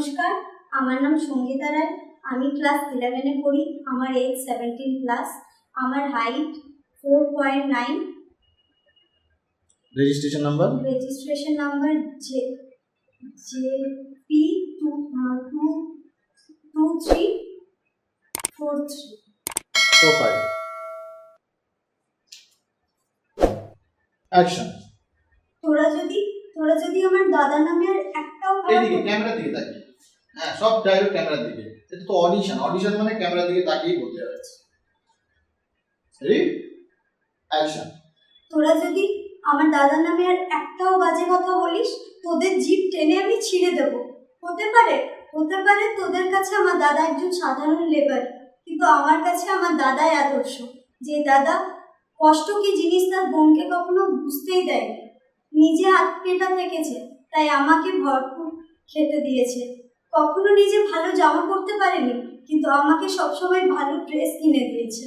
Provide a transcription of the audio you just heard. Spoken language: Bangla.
নমস্কার, আমার নাম সঙ্গীতা রায়। আমি ক্লাস 11-এ পড়ি। আমার এজ 17+। আমার height 4.9। Registration number JP2343. Action. তোরা যদি আমার দাদা নামের একটাও এইদিকে ক্যামেরার দিকে তাকিয়ে। হ্যাঁ, সব ডাইরেক্ট ক্যামেরার দিকে। এটা তো অডিশন মানে ক্যামেরার দিকে তাকিয়েই বলতে হচ্ছে। রেডি? অ্যাকশন। তোরা যদি আমার দাদা নামে আর একটাও বাজে কথা বলিস, তোদের জিভ টেনে আমি ছিঁড়ে দেবো। হতে পারে তোদের কাছে আমার দাদা একজন সাধারণ লেবার, কিন্তু আমার কাছে আমার দাদাই আদর্শ। যে দাদা কষ্ট কি জিনিস তার বোনকে কখনো বুঝতেই দেয়নি। নিজে হাত পেটা থেকেছে, তাই আমাকে ভরপুর খেতে দিয়েছে। কখনো নিজে ভালো জামা পরতে পারেনি, কিন্তু আমাকে সবসময় ভালো ড্রেস কিনে দিয়েছে।